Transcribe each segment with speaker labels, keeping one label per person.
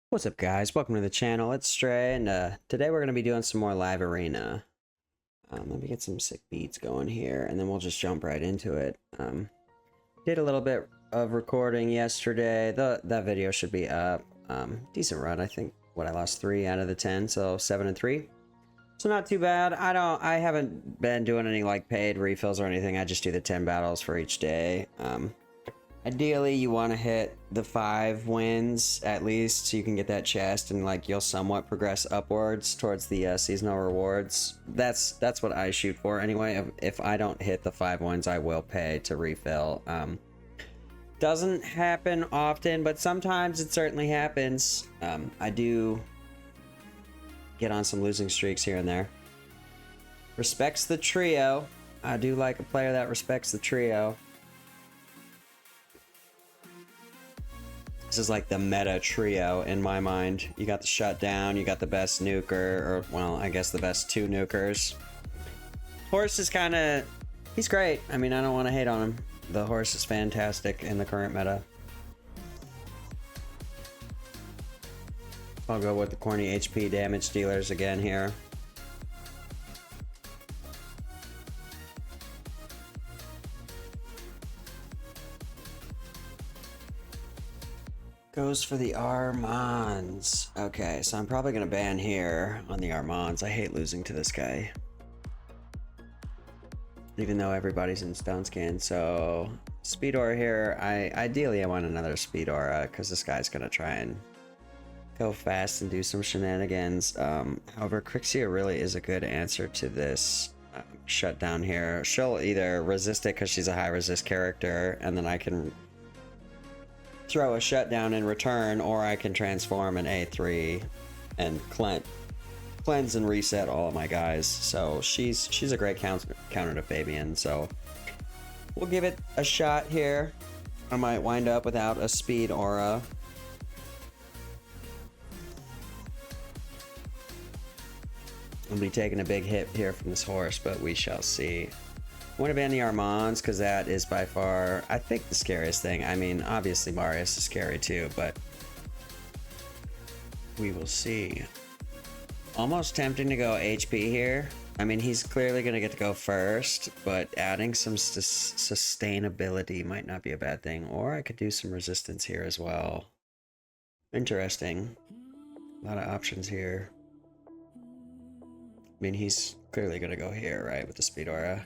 Speaker 1: What's up, guys? Welcome to the channel. It's Stray, and today we're going to be doing some more live arena. Let me get some sick beats going here, and then we'll just jump right into it. Did a little bit of recording yesterday. That video should be up. Decent run, I think. What, I lost 3 out of the 10, so 7 and 3. So not too bad. I haven't been doing any like paid refills or anything. I just do the 10 battles for each day. Ideally, you want to hit the 5 wins at least, so you can get that chest, and like you'll somewhat progress upwards towards the seasonal rewards. That's what I shoot for anyway. If I don't hit the 5 wins, I will pay to refill. Doesn't happen often, but sometimes it certainly happens. I do get on some losing streaks here and there. Respects the trio. I do like a player that respects the trio. This is like the meta trio in my mind. You got the shutdown, you got the best nuker, or well, I guess the best 2 nukers. Horse is kind of, he's great. I mean, I don't want to hate on him. The horse is fantastic in the current meta. I'll go with the corny HP damage dealers again here. Goes for the Armands. Okay, so I'm probably gonna ban here on the Armands. I hate losing to this guy. Even though everybody's in stone skin, so speed aura here. Ideally I want another speed aura because this guy's gonna try and go fast and do some shenanigans. However, Crixia really is a good answer to this shutdown here. She'll either resist it because she's a high resist character, and then I can throw a shutdown in return, or I can transform an A3 and cleanse and reset all of my guys. So she's a great counter to Fabian, so we'll give it a shot here. I might wind up without a speed aura. I'm gonna be taking a big hit here from this horse, but we shall see. I want to ban the Armands because that is by far, I think, the scariest thing. I mean, obviously Marius is scary too, but we will see. Almost tempting to go HP here. I mean, he's clearly going to get to go first, but adding some sustainability might not be a bad thing. Or I could do some resistance here as well. Interesting. A lot of options here. I mean, he's clearly going to go here, right, with the speed aura.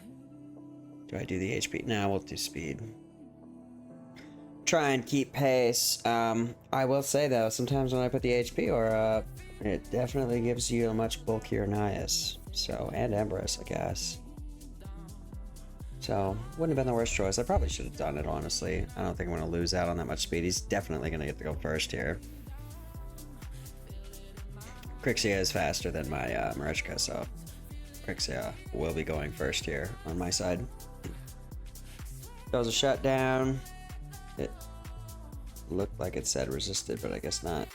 Speaker 1: Do I do the HP? No, we'll do speed. Try and keep pace. I will say though, sometimes when I put the HP aura, it definitely gives you a much bulkier Nias. So, and Empress, I guess. So, wouldn't have been the worst choice. I probably should have done it, honestly. I don't think I'm going to lose out on that much speed. He's definitely going to get to go first here. Crixia is faster than my Marichka, so Crixia will be going first here on my side. Throws a shutdown. It looked like it said resisted, but I guess not.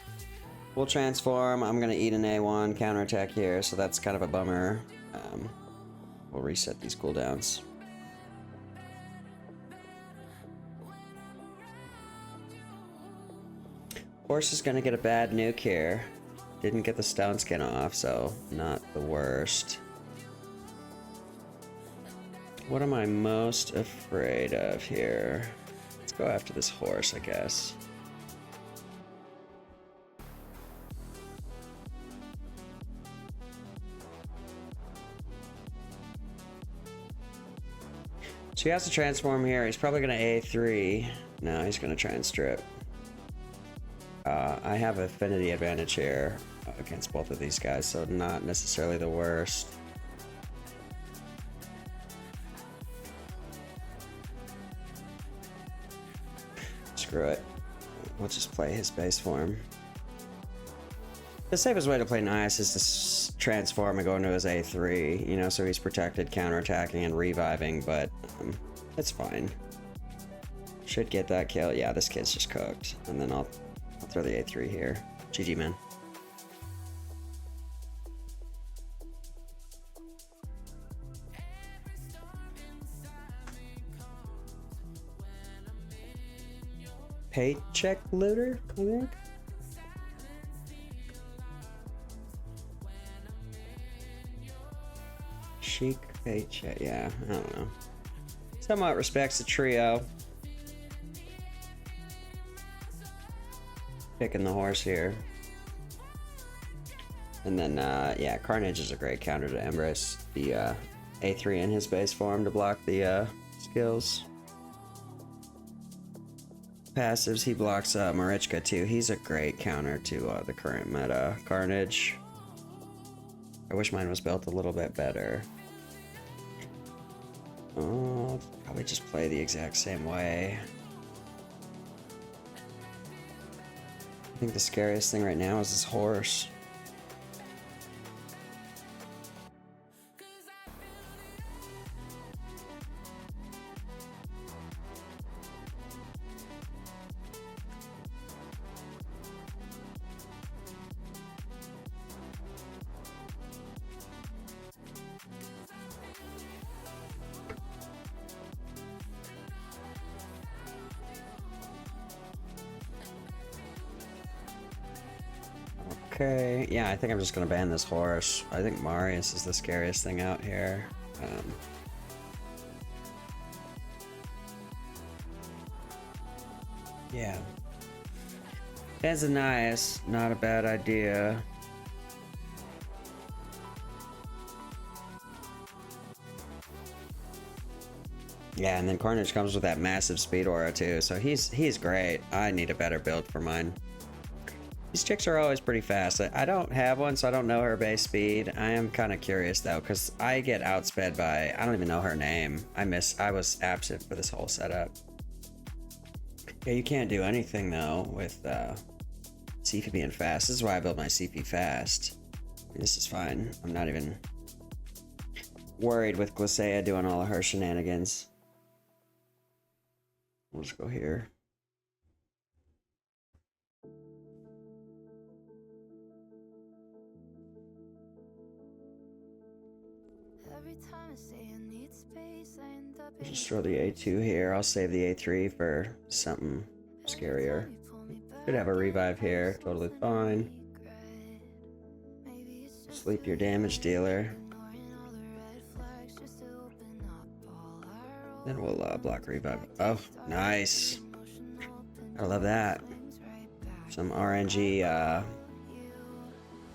Speaker 1: We'll transform. I'm going to eat an A1 counterattack here, so that's kind of a bummer. We'll reset these cooldowns. Horse is going to get a bad nuke here. Didn't get the stone skin off, so not the worst. What am I most afraid of here? Let's go after this horse, I guess. So he has to transform here. He's probably going to A3. No, he's going to try and strip. I have affinity advantage here against both of these guys, so not necessarily the worst. Screw it. We'll just play his base form. The safest way to play Nias is to transform and go into his A3, you know, so he's protected, counterattacking, and reviving, but it's fine. Should get that kill. Yeah, this kid's just cooked. And then I'll throw the A3 here. GG, man. Paycheck looter, I think. Chic paycheck. Yeah, I don't know. Somewhat respects the trio. Picking the horse here. And then, yeah, Carnage is a great counter to Embrace. The A3 in his base form to block the skills. Passives, he blocks Marichka too. He's a great counter to the current meta Carnage. I wish mine was built a little bit better. Oh, probably just play the exact same way. I think the scariest thing right now is this horse. Okay, yeah, I think I'm just gonna ban this horse. I think Marius is the scariest thing out here. Yeah. Ananias, not a bad idea. Yeah, and then Carnage comes with that massive speed aura too, so he's great. I need a better build for mine. These chicks are always pretty fast. I don't have one, so I don't know her base speed. I am kind of curious though, because I get outsped by, I don't even know her name. I was absent for this whole setup. Yeah, you can't do anything though with CP being fast. This is why I build my CP fast. I mean, this is fine. I'm not even worried with Glacea doing all of her shenanigans. We'll just go here. Just throw the A2 here. I'll save the A3 for something scarier. Could have a revive here. Totally fine. Sleep your damage dealer. Then we'll block revive. Oh, nice. I love that. Some RNG, I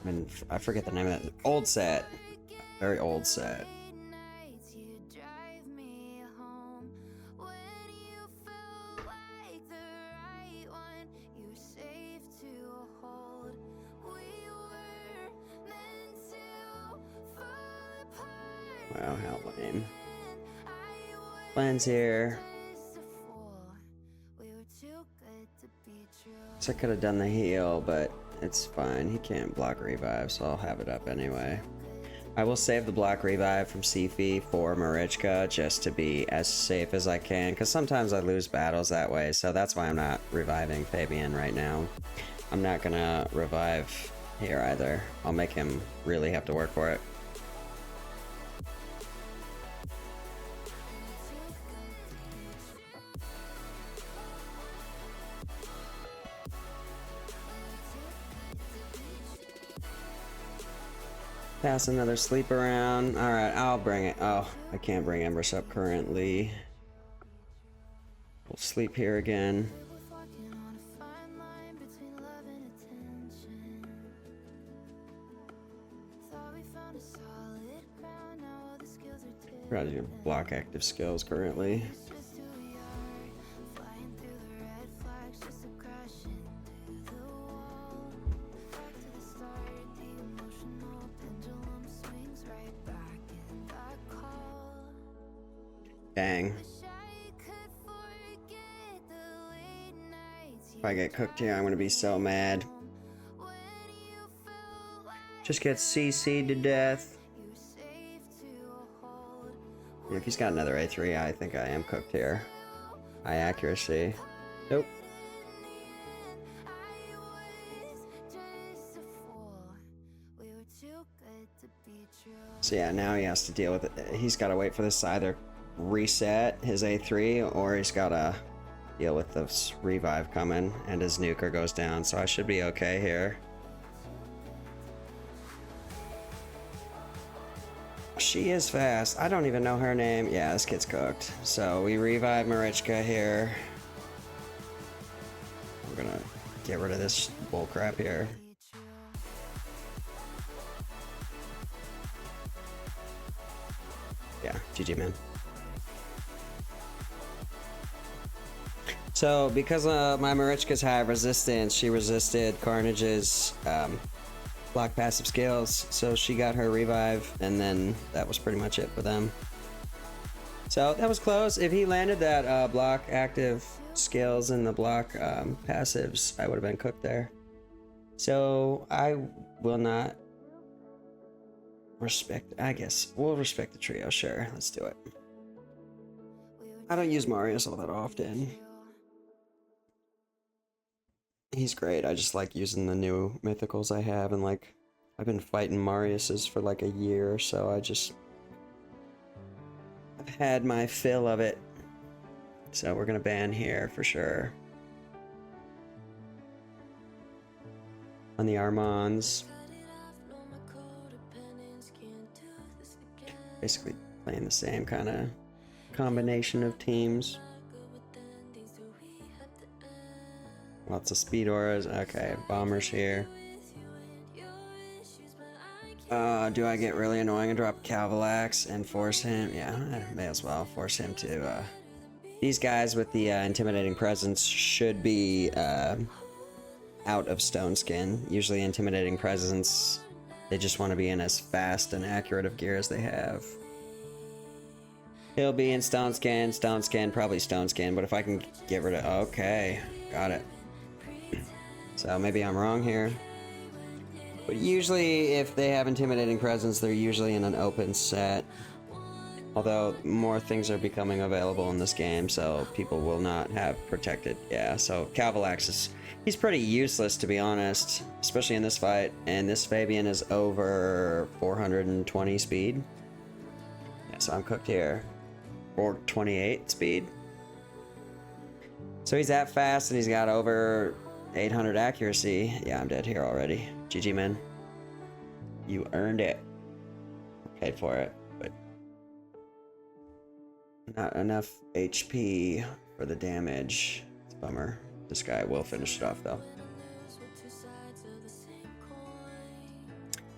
Speaker 1: mean, I forget the name of that. Old set. Very old set. Wow, how lame. Plans here. So I could have done the heal, but it's fine. He can't block revive, so I'll have it up anyway. I will save the block revive from Sifi for Marichka just to be as safe as I can, because sometimes I lose battles that way, so that's why I'm not reviving Fabian right now. I'm not gonna revive here either. I'll make him really have to work for it. Pass another sleep around. Alright, I'll bring it. Oh, I can't bring Empress up currently. We'll sleep here again. Probably gonna block active skills currently. Dang. If I get cooked here, I'm gonna be so mad. Just get CC'd to death. If he's got another A3, I think I am cooked here. High accuracy. Nope. So yeah, now he has to deal with it. He's got to wait for this to either reset his A3 or he's got to deal with this revive coming and his nuker goes down. So I should be okay here. She is fast. I don't even know her name. Yeah, this kid's cooked. So we revive Marichka here. We're gonna get rid of this bullcrap here. Yeah, GG, man. So because my Marichka's high resistance, she resisted Carnage's block passive skills, so she got her revive, and then that was pretty much it for them. So that was close. If he landed that block active skills and the block passives, I would have been cooked there. So I will not respect, I guess we'll respect the trio. Sure, let's do it. I don't use Marius all that often. He's great. I just like using the new mythicals I have, and like I've been fighting Marius's for like a year or so. I've had my fill of it. So we're gonna ban here for sure. On the Armands. Basically playing the same kind of combination of teams. Lots of speed auras. Okay, bombers here. Do I get really annoying and drop Cavalax and force him? Yeah, I may as well force him to. These guys with the intimidating presence should be out of Stone Skin. Usually intimidating presence, they just want to be in as fast and accurate of gear as they have. He'll be in Stone Skin, probably Stone Skin, but if I can get rid of... Okay, got it. So maybe I'm wrong here. But usually if they have intimidating presence, they're usually in an open set. Although more things are becoming available in this game, so people will not have protected. Yeah, so Cavalax is... He's pretty useless, to be honest, especially in this fight. And this Fabian is over 420 speed. Yeah, so I'm cooked here. 428 speed. So he's that fast, and he's got over 800 accuracy. Yeah, I'm dead here already. GG, man. You earned it. Paid for it, but not enough HP for the damage. It's a bummer. This guy will finish it off, though.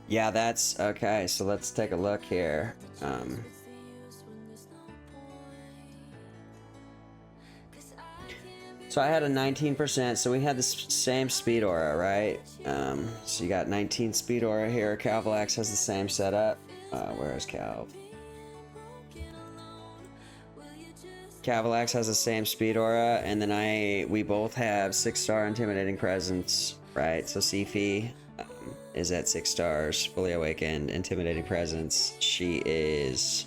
Speaker 1: Yeah, that's okay. So let's take a look here. So I had a 19%, so we had the same speed aura, right? So you got 19 speed aura here. Cavalax has the same setup. Where is Calv? Cavalax has the same speed aura, and then we both have 6-star intimidating presence, right? So Sifi is at 6 stars, fully awakened, intimidating presence. She is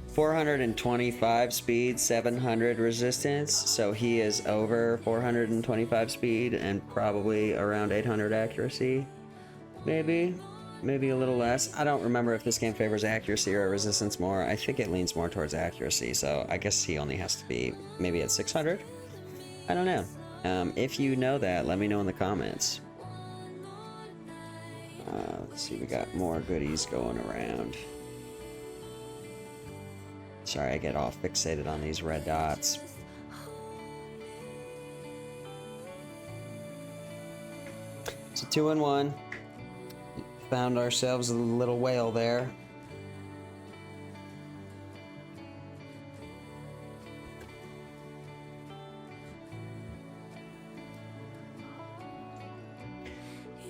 Speaker 1: 425 speed, 700 resistance, so he is over 425 speed and probably around 800 accuracy, maybe a little less. I don't remember if this game favors accuracy or resistance more. I think it leans more towards accuracy, so I guess he only has to be maybe at 600. I don't know. If you know that, let me know in the comments. Let's see, we got more goodies going around. Sorry, I get all fixated on these red dots. So 2-1. Found ourselves a little whale there.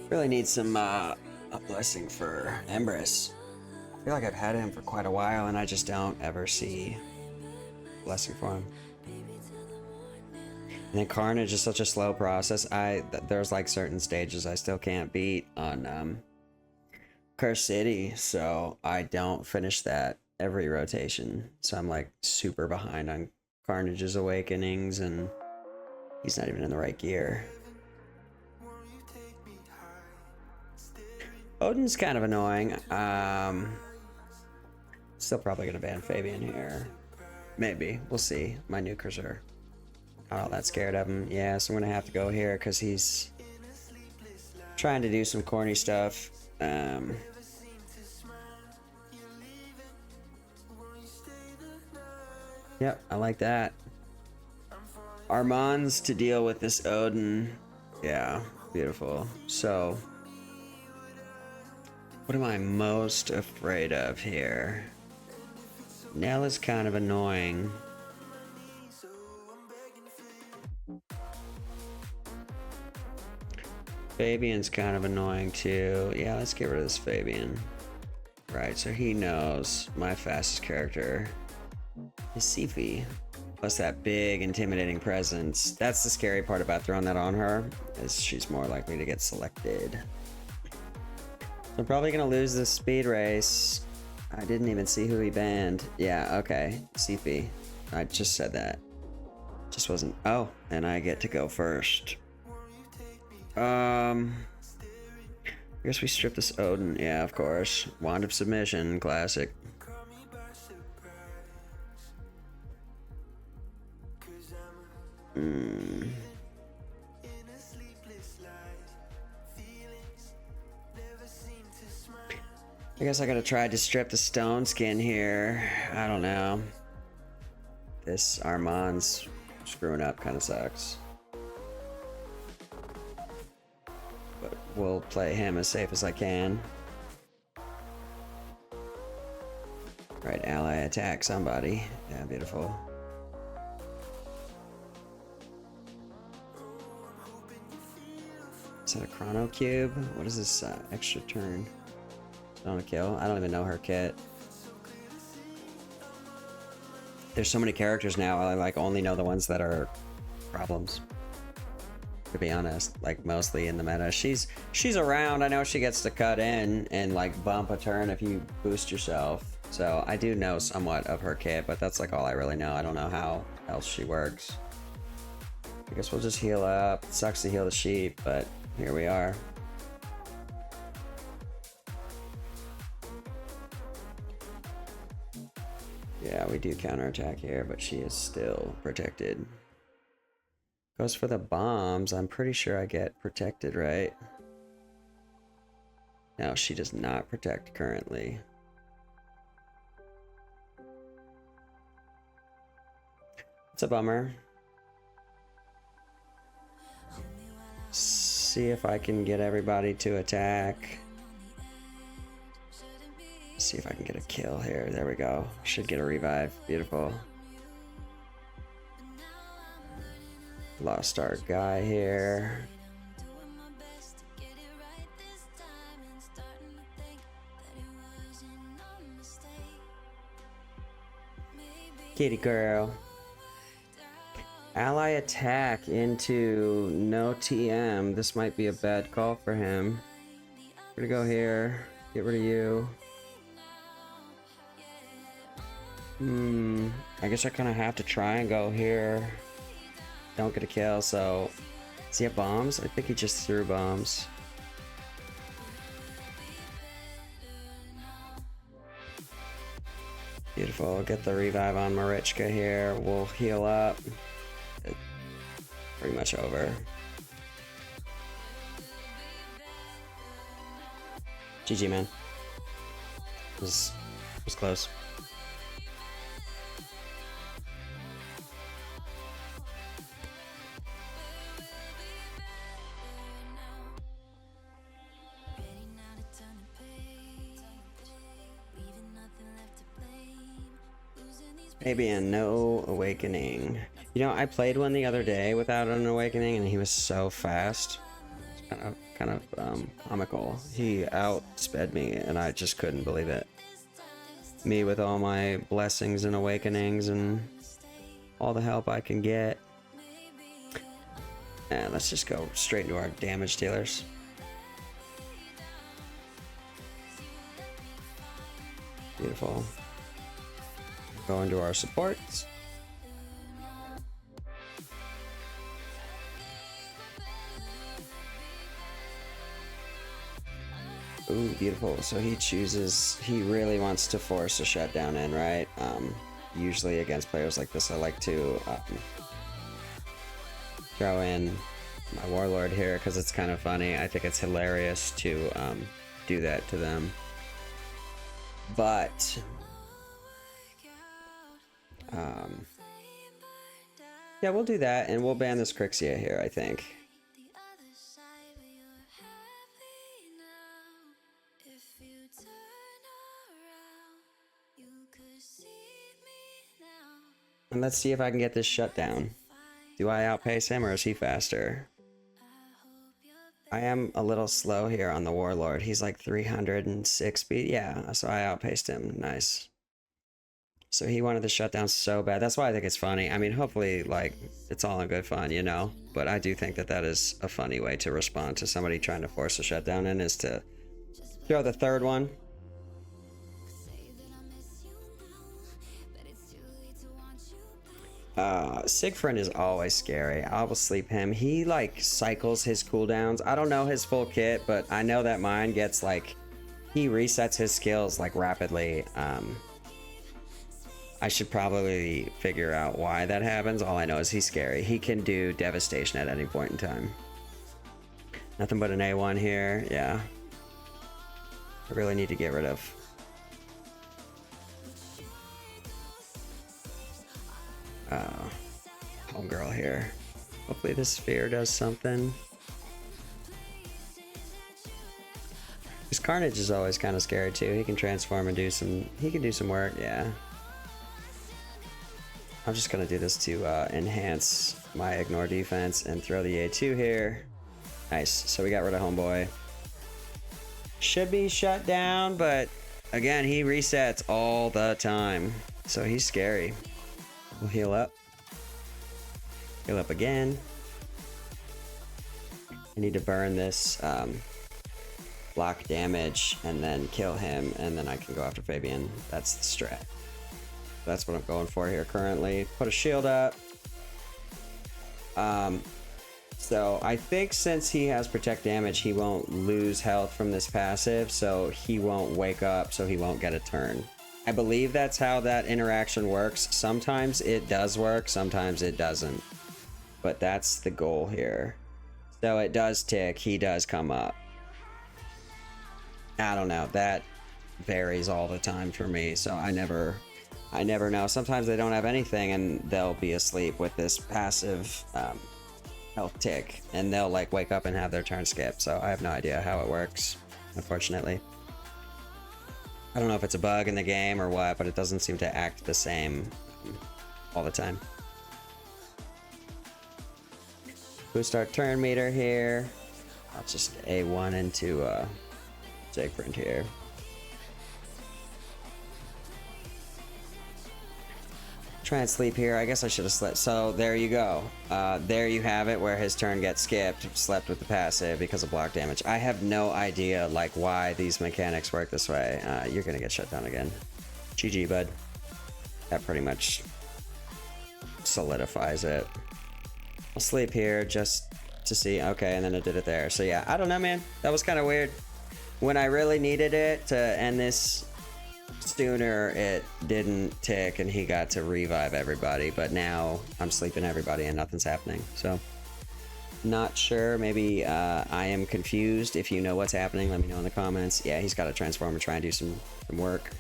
Speaker 1: Really need some a blessing for Empress. I feel like I've had him for quite a while, and I just don't ever see blessing for him. And then Carnage is such a slow process. There's like certain stages I still can't beat on Curse City, so I don't finish that every rotation. So I'm like super behind on Carnage's awakenings, and he's not even in the right gear. Odin's kind of annoying. Still probably gonna ban Fabian here. Maybe. We'll see. My nukers are not all that scared of him. Yeah, so I'm gonna have to go here because he's trying to do some corny stuff. Yep, I like that. Armands to deal with this Odin. Yeah, beautiful. So, what am I most afraid of here? Nell is kind of annoying. Fabian's kind of annoying too. Yeah, let's get rid of this Fabian. Right, so he knows my fastest character is Sifi. Plus that big intimidating presence. That's the scary part about throwing that on her, is she's more likely to get selected. So I'm probably gonna lose this speed race. I didn't even see who he banned. Yeah, okay, Sifi. I just said that. Just wasn't. Oh, and I get to go first. I guess we strip this Odin. Yeah, of course. Wand of Submission, classic. I guess I gotta try to strip the stone skin here. I don't know. This Armand's screwing up kind of sucks. But we'll play him as safe as I can. Right, ally attack somebody. Yeah, beautiful. Is that a chrono cube? What is this extra turn? Stone kill? I don't even know her kit. There's so many characters now, I like only know the ones that are problems. To be honest, like mostly in the meta. She's around. I know she gets to cut in and like bump a turn if you boost yourself. So I do know somewhat of her kit, but that's like all I really know. I don't know how else she works. I guess we'll just heal up. It sucks to heal the sheep, but here we are. Yeah, we do counterattack here, but she is still protected. Goes for the bombs. I'm pretty sure I get protected, right? No, she does not protect currently. It's a bummer. See if I can get everybody to attack. See if I can get a kill here. There we go. Should get a revive. Beautiful. Lost our guy here. Kitty girl. Ally attack into no TM. This might be a bad call for him. We're gonna go here. Get rid of you. I guess I kind of have to try and go here. Don't get a kill, so... Does he have bombs? I think he just threw bombs. Beautiful. Get the revive on Marichka here. We'll heal up. It's pretty much over. GG, man. It was close. Maybe a no awakening. You know, I played one the other day without an awakening, and he was so fast. It's kind of comical. He outsped me, and I just couldn't believe it. Me with all my blessings and awakenings and all the help I can get. And let's just go straight into our damage dealers. Beautiful. Go into our supports. Ooh, beautiful. So he chooses, he really wants to force a shutdown in, right? Usually against players like this, I like to throw in my warlord here because it's kind of funny. I think it's hilarious to do that to them. But Yeah, we'll do that, and we'll ban this Crixia here, I think. And let's see if I can get this shut down. Do I outpace him, or is he faster? I am a little slow here on the Warlord. He's like 306 speed. Yeah, so I outpaced him. Nice. So he wanted the shutdown so bad. That's why I think it's funny. I mean, hopefully, like, it's all in good fun, you know? But I do think that that is a funny way to respond to somebody trying to force a shutdown in, is to throw the third one. Siegfried is always scary. I will sleep him. He, like, cycles his cooldowns. I don't know his full kit, but I know that mine gets, like, he resets his skills, like, rapidly. I should probably figure out why that happens. All I know is he's scary. He can do devastation at any point in time. Nothing but an A1 here. Yeah. I really need to get rid of. Homegirl here. Hopefully this sphere does something. This Carnage is always kind of scary too. He can transform and do some. He can do some work. Yeah. I'm just gonna do this to enhance my ignore defense and throw the A2 here. Nice. So we got rid of Homeboy. Should be shut down, but again, he resets all the time. So he's scary. We'll heal up. Heal up again. I need to burn this block damage and then kill him, and then I can go after Fabian. That's the strat. That's what I'm going for here currently. Put a shield up. So I think since he has protect damage, he won't lose health from this passive, so he won't wake up, so he won't get a turn. I believe that's how that interaction works. Sometimes it does work, sometimes it doesn't. But that's the goal here. So it does tick, he does come up. I don't know, that varies all the time for me, so I never know. Sometimes they don't have anything and they'll be asleep with this passive health tick, and they'll like wake up and have their turn skip. So I have no idea how it works, unfortunately. I don't know if it's a bug in the game or what, but it doesn't seem to act the same all the time. Boost our turn meter here. I'll just A1 into Siegfried here. Try and sleep here. I guess I should have slept. So there you go. There you have it, where his turn gets skipped. Slept with the passive because of block damage. I have no idea like why these mechanics work this way. You're gonna get shut down again. GG, bud. That pretty much solidifies it. I'll sleep here just to see. Okay, and then it did it there. So yeah, I don't know, man. That was kind of weird. When I really needed it to end this sooner, it didn't tick and he got to revive everybody, but now I'm sleeping everybody and nothing's happening. So not sure. Maybe I am confused. If you know what's happening, let me know in the comments. Yeah, he's got to transform and try and do some work.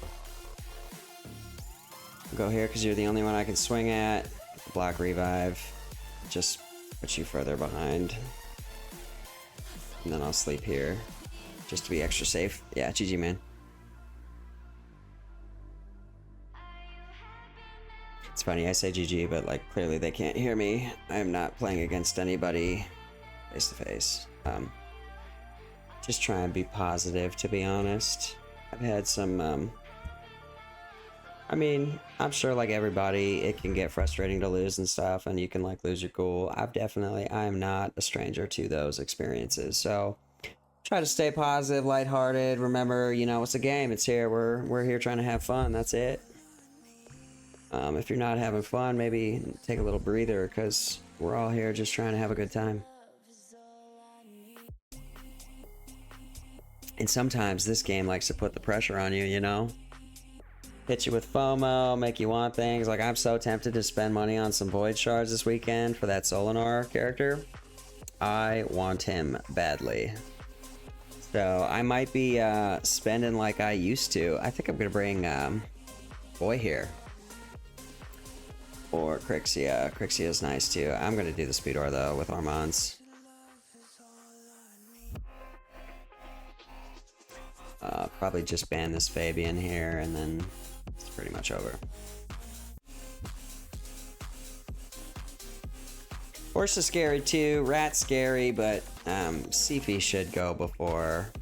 Speaker 1: Go here because you're the only one I can swing at. Block revive. Just put you further behind. And then I'll sleep here just to be extra safe. Yeah, GG, man. It's funny, I say GG, but like clearly they can't hear me. I am not playing against anybody face to face. Just try and be positive, to be honest. I've had some, I mean, I'm sure like everybody, it can get frustrating to lose and stuff, and you can like lose your cool. I am not a stranger to those experiences. So try to stay positive, lighthearted. Remember, you know, it's a game. It's here. We're here trying to have fun. That's it. If you're not having fun, maybe take a little breather, because we're all here just trying to have a good time. And sometimes this game likes to put the pressure on you, you know? Hit you with FOMO, make you want things. Like, I'm so tempted to spend money on some Void Shards this weekend for that Solinar character. I want him badly. So I might be spending like I used to. I think I'm gonna bring Boy here. or Crixia. Crixia is nice too. I'm gonna do the Speedor though with Armands. Probably just ban this Fabian here, and then it's pretty much over. Horse is scary too. Rat's scary, but Siphi should go before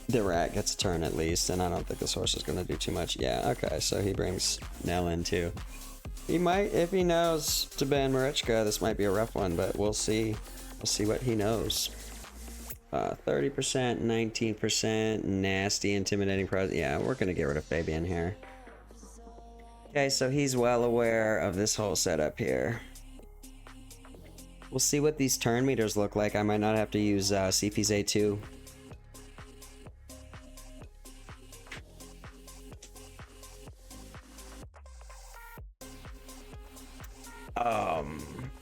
Speaker 1: the rat gets a turn at least, and I don't think this horse is going to do too much. Yeah, okay, so he brings Nell in too. He might, if he knows to ban Marichka, this might be a rough one, but we'll see. We'll see what he knows. 30%, 19%, nasty, intimidating pros. Yeah, we're going to get rid of Fabian here. Okay, so he's well aware of this whole setup here. We'll see what these turn meters look like. I might not have to use Siphi's A2.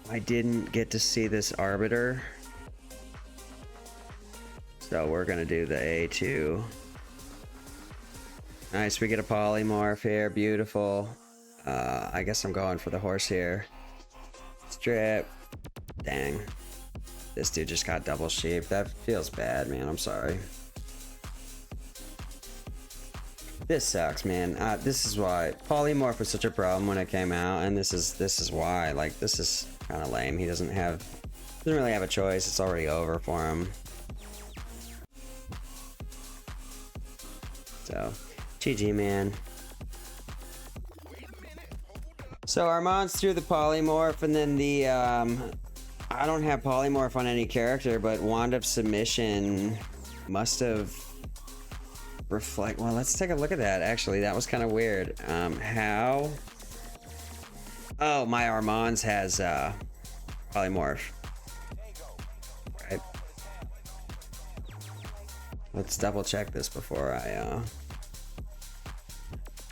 Speaker 1: I didn't get to see this Arbiter. So we're gonna do the A2. Nice, we get a polymorph here, beautiful. I guess I'm going for the horse here. Strip. Dang. This dude just got double sheep. That feels bad, man. I'm sorry. This sucks, man. This is why polymorph was such a problem when it came out, and this is why. Like, this is kind of lame. He doesn't really have a choice. It's already over for him. So, GG, man. So Armand's through the polymorph, and then the I don't have polymorph on any character, but Wand of Submission must have reflect. Well, let's take a look at that. Actually, that was kind of weird. How? Oh, my Armand's has polymorph. Right. Let's double check this before I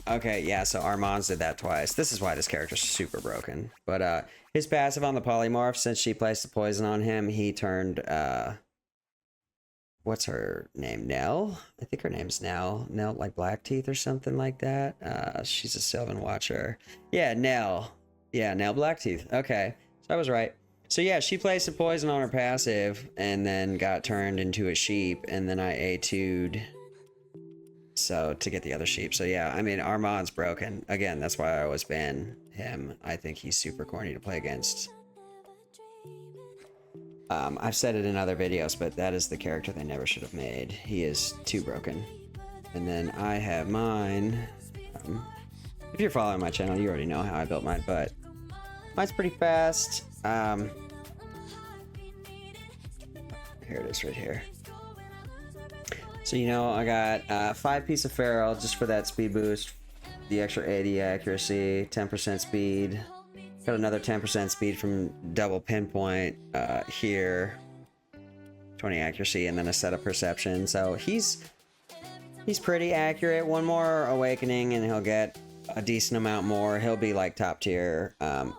Speaker 1: Okay, yeah, so Armand's did that twice. This is why this character's super broken. But his passive on the polymorph, since she placed the poison on him, he turned what's her name? Nell? I think her name's Nell. Nell, like Blackteeth or something like that. She's a Sylvan Watcher. Yeah, Nell. Yeah, Nell Blackteeth. Okay, so I was right. So yeah, she placed a poison on her passive and then got turned into a sheep, and then I A2'd so to get the other sheep. So yeah, I mean, Armand's broken. Again, that's why I always ban him. I think he's super corny to play against. I've said it in other videos, but that is the character they never should have made. He is too broken. And then I have mine. If you're following my channel, you already know how I built mine, but mine's pretty fast. Here it is right here. So, you know, I got 5 piece of Feral just for that speed boost, the extra 80 accuracy, 10% speed. Got another 10% speed from double pinpoint here, 20 accuracy, and then a set of perception. So he's pretty accurate. One more awakening and he'll get a decent amount more. He'll be like top tier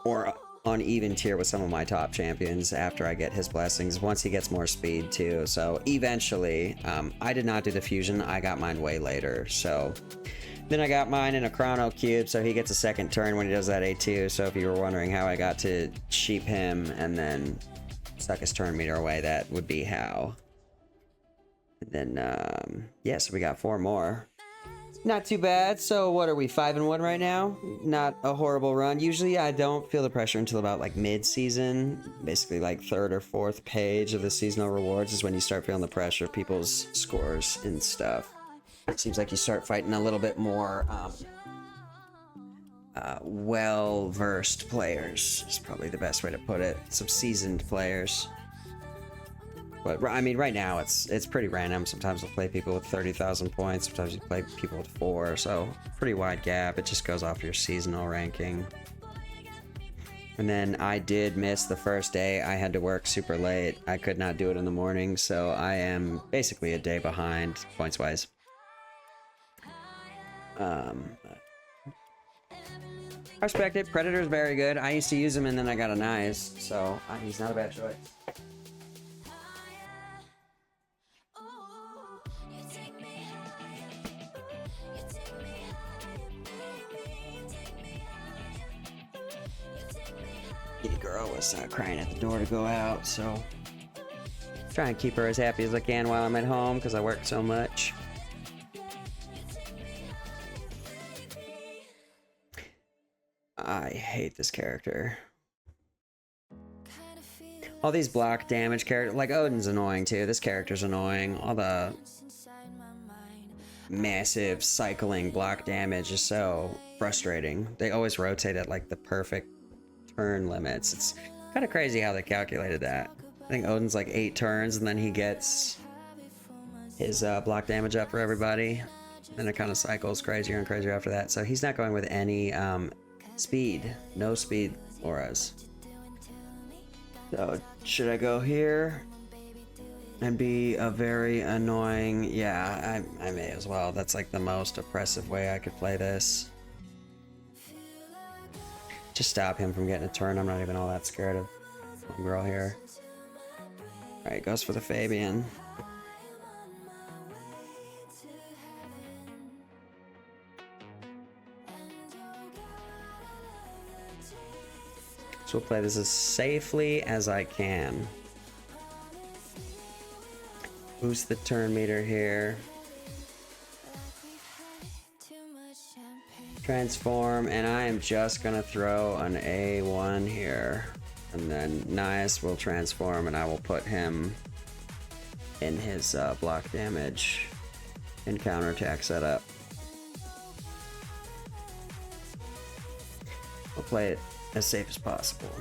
Speaker 1: or on even tier with some of my top champions after I get his blessings, once he gets more speed too. So eventually, I did not do the fusion. I got mine way later. So then I got mine in a chrono cube, so he gets a second turn when he does that A2. So if you were wondering how I got to sheep him and then suck his turn meter away, that would be how. And then, yeah, so we got 4 more. Not too bad. So what are we, 5-1 right now? Not a horrible run. Usually I don't feel the pressure until about like mid-season. Basically like 3rd or 4th page of the seasonal rewards is when you start feeling the pressure of people's scores and stuff. It seems like you start fighting a little bit more well-versed players is probably the best way to put it. Some seasoned players. But I mean, right now it's pretty random. Sometimes we'll play people with 30,000 points. Sometimes you play people with 4. So pretty wide gap. It just goes off your seasonal ranking. And then I did miss the first day. I had to work super late. I could not do it in the morning. So I am basically a day behind points-wise. I respect it. Predator's very good. I used to use him and then I got a nice. So he's not a bad choice. Kitty girl was crying at the door to go out, so try and keep her as happy as I can while I'm at home because I work so much. I hate this character. All these block damage characters, like Odin's annoying too. This character's annoying. All the massive cycling block damage is so frustrating. They always rotate at like the perfect turn limits. It's kind of crazy how they calculated that. I think Odin's like 8 turns and then he gets his block damage up for everybody. Then it kind of cycles crazier and crazier after that. So he's not going with any speed. No speed auras. So should I go here and be a very annoying? Yeah, I may as well. That's like the most oppressive way I could play this. Just stop him from getting a turn. I'm not even all that scared of girl here. Alright, goes for the Fabian. So we'll play this as safely as I can. Boost the turn meter here. Transform, and I am just gonna throw an A1 here. And then Nias will transform and I will put him in his block damage and counterattack setup. We'll play it as safe as possible.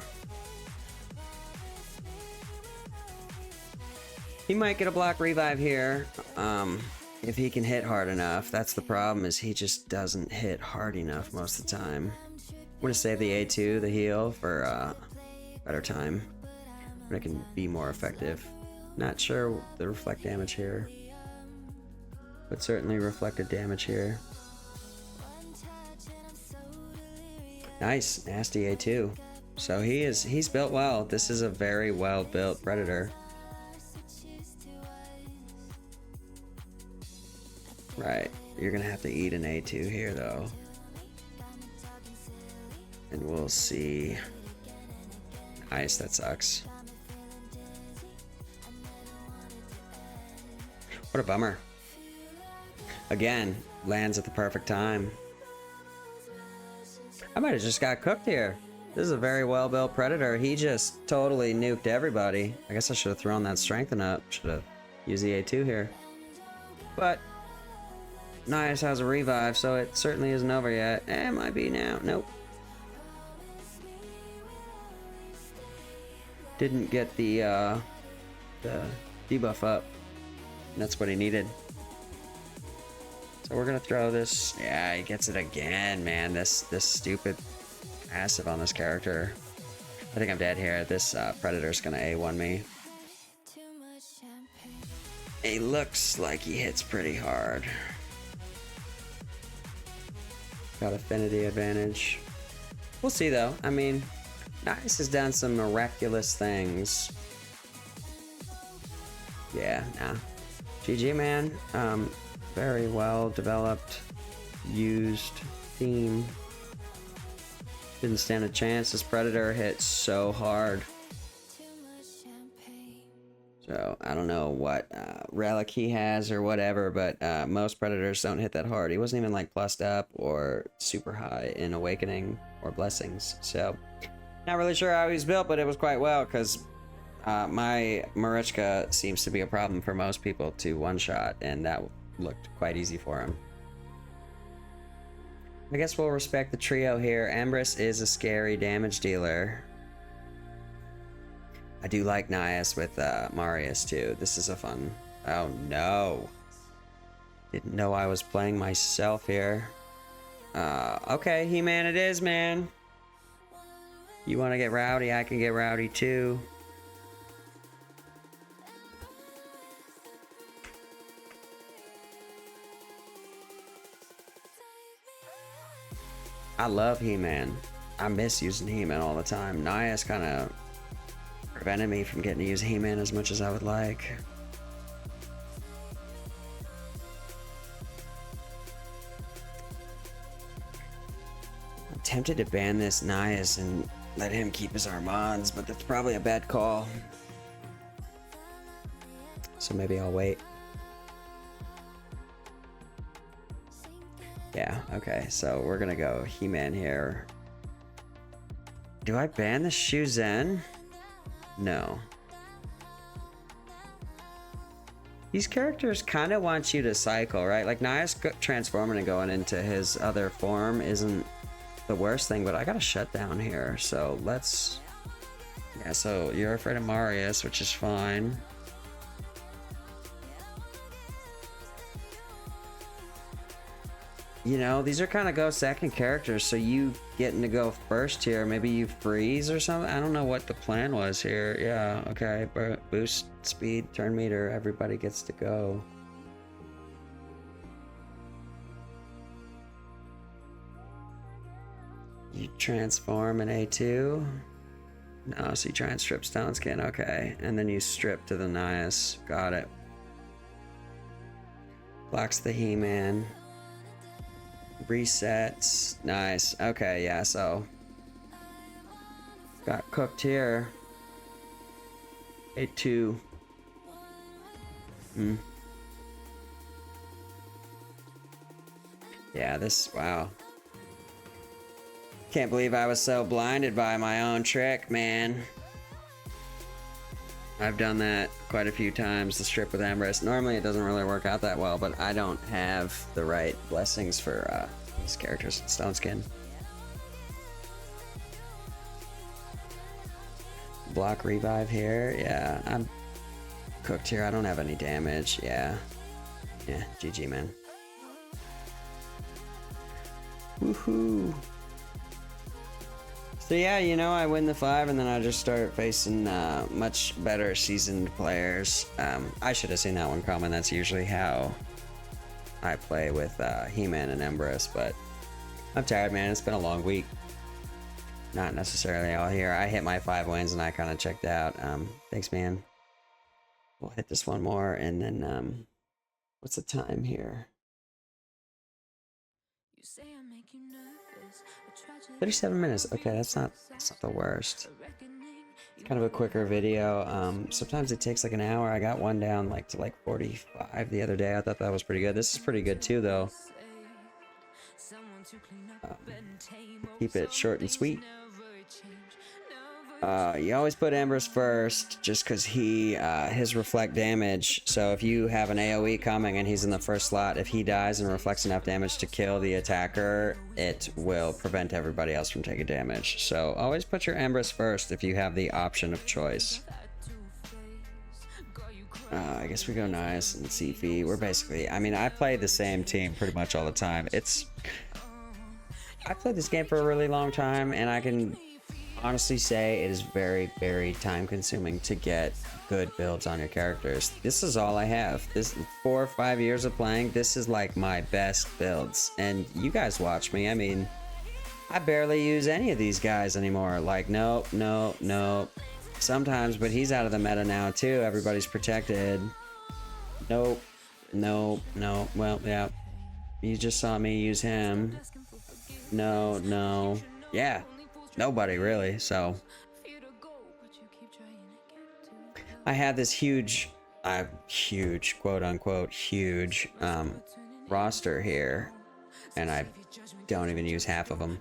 Speaker 1: He might get a block revive here if he can hit hard enough. That's the problem, is he just doesn't hit hard enough most of the time. I'm gonna save the A2, the heal, for better time when it can be more effective. Not sure the reflect damage here, but certainly reflected damage here. Nice, nasty A2. So he's built well. This is a very well built Predator. Right, you're gonna have to eat an A2 here though. And we'll see. Nice, that sucks. What a bummer. Again, lands at the perfect time. I might have just got cooked here. This is a very well built Predator. He just totally nuked everybody. I guess I should have thrown that strengthen up. Should have used the A2 here. But Nias has a revive, so it certainly isn't over yet. It might be now. Nope. Didn't get the debuff up. That's what he needed. So we're gonna throw this. Yeah, he gets it again, man. This stupid passive on this character. I think I'm dead here. This Predator's gonna A1 me. He looks like he hits pretty hard. Got affinity advantage. We'll see though. I mean, Nias has done some miraculous things. Yeah, nah. GG, man. Very well developed, used team. Didn't stand a chance. This Predator hit so hard. So I don't know what relic he has or whatever, but most Predators don't hit that hard. He wasn't even like plussed up or super high in Awakening or Blessings. So not really sure how he's built, but it was quite well, because my Marichka seems to be a problem for most people to one-shot, and that looked quite easy for him. I guess we'll respect the trio here. Empress is a scary damage dealer. I do like Nias with Marius too. This is a fun... Oh no. Didn't know I was playing myself here. Okay, He-Man it is, man. You want to get rowdy? I can get rowdy too. I love He-Man. I miss using He-Man all the time. Nias kind of prevented me from getting to use He-Man as much as I would like. I'm tempted to ban this Nias and let him keep his Armands, but that's probably a bad call. So maybe I'll wait. Yeah, okay, so we're gonna go He-Man here. Do I ban the Shuzen? No. These characters kind of want you to cycle, right? Like Nias transforming and going into his other form isn't the worst thing, but I got a shutdown here, so let's... Yeah, so you're afraid of Marius, which is fine. You know, these are kind of go second characters, so you getting to go first here. Maybe you freeze or something. I don't know what the plan was here. Yeah, okay. Boost speed, turn meter, everybody gets to go. You transform in A2. No, so you try and strip Stone Skin. Okay. And then you strip to the Nias. Got it. Blocks the He-Man. Resets. Nice. Okay, yeah, so got cooked here. A2. Yeah, this, wow. Can't believe I was so blinded by my own trick, man. I've done that quite a few times, the strip with Empress. Normally it doesn't really work out that well, but I don't have the right blessings for these characters in Stone Skin. Block revive here. Yeah, I'm cooked here. I don't have any damage. Yeah. Yeah, GG, man. Woohoo. So yeah, you know, I win the 5 and then I just start facing much better seasoned players. I should have seen that one coming. That's usually how I play with He-Man and Empress, but I'm tired, man. It's been a long week. Not necessarily all here. I hit my 5 wins and I kind of checked out. Thanks, man. We'll hit this one more and then what's the time here? 37 minutes. Okay, that's not the worst. It's kind of a quicker video. Sometimes it takes like an hour. I got one down like to like 45 the other day. I thought that was pretty good. This is pretty good too, though. Keep it short and sweet. You always put Empress first just because his reflect damage. So if you have an AoE coming and he's in the first slot, if he dies and reflects enough damage to kill the attacker, it will prevent everybody else from taking damage. So always put your Empress first if you have the option of choice. I guess we go Nias and Sifi. We're basically, I mean, I play the same team pretty much all the time. I played this game for a really long time and I can honestly say it is very, very time consuming to get good builds on your characters. This is all I have. This 4 or 5 years of playing, this is like my best builds. And you guys watch me. I mean, I barely use any of these guys anymore. Like, nope. Sometimes, but he's out of the meta now too. Everybody's protected. Nope. Well, yeah. You just saw me use him. No. Yeah. Nobody really, so I had this huge quote unquote huge roster here and I don't even use half of them.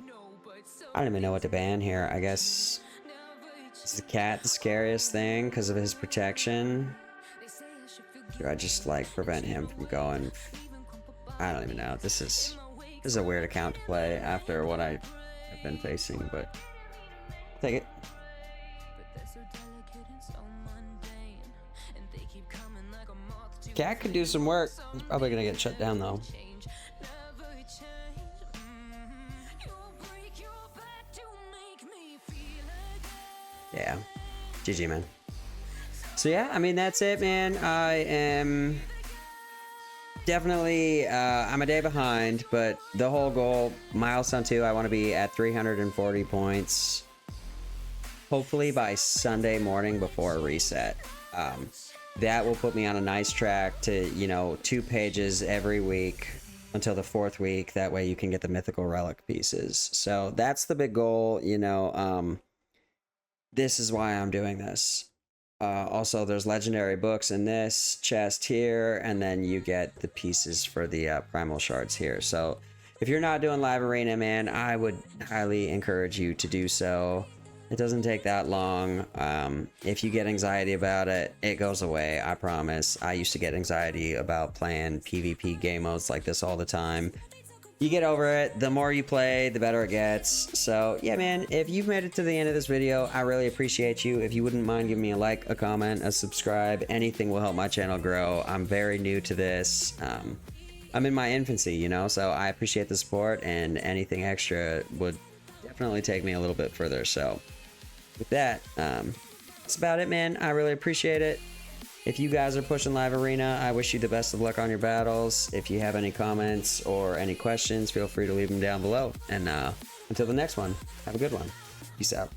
Speaker 1: I don't even know what to ban here. I guess is the cat the scariest thing because of his protection? Do I just like prevent him from going? I don't even know. This is a weird account to play after what I have been facing, but take it. Cat could do some work. He's probably gonna get shut down though. Yeah, GG, man. So yeah, I mean, that's it, man. I am definitely I'm a day behind, but the whole goal, milestone 2, I want to be at 340 points hopefully by Sunday morning before a reset. That will put me on a nice track to, you know, 2 pages every week until the 4th week. That way you can get the mythical relic pieces. So that's the big goal, you know. this is why I'm doing this. Also, there's legendary books in this chest here, and then you get the pieces for the primal shards here. So if you're not doing live arena, man, I would highly encourage you to do so. It doesn't take that long. If you get anxiety about it, it goes away, I promise. I used to get anxiety about playing PvP game modes like this all the time. You get over it. The more you play, the better it gets. So yeah, man, if you've made it to the end of this video, I really appreciate you. If you wouldn't mind giving me a like, a comment, a subscribe, anything will help my channel grow. I'm very new to this. I'm in my infancy, you know, so I appreciate the support, and anything extra would definitely take me a little bit further. So with that, that's about it, man. I really appreciate it. If you guys are pushing live arena, I wish you the best of luck on your battles. If you have any comments or any questions, feel free to leave them down below. And until the next one, have a good one. Peace out.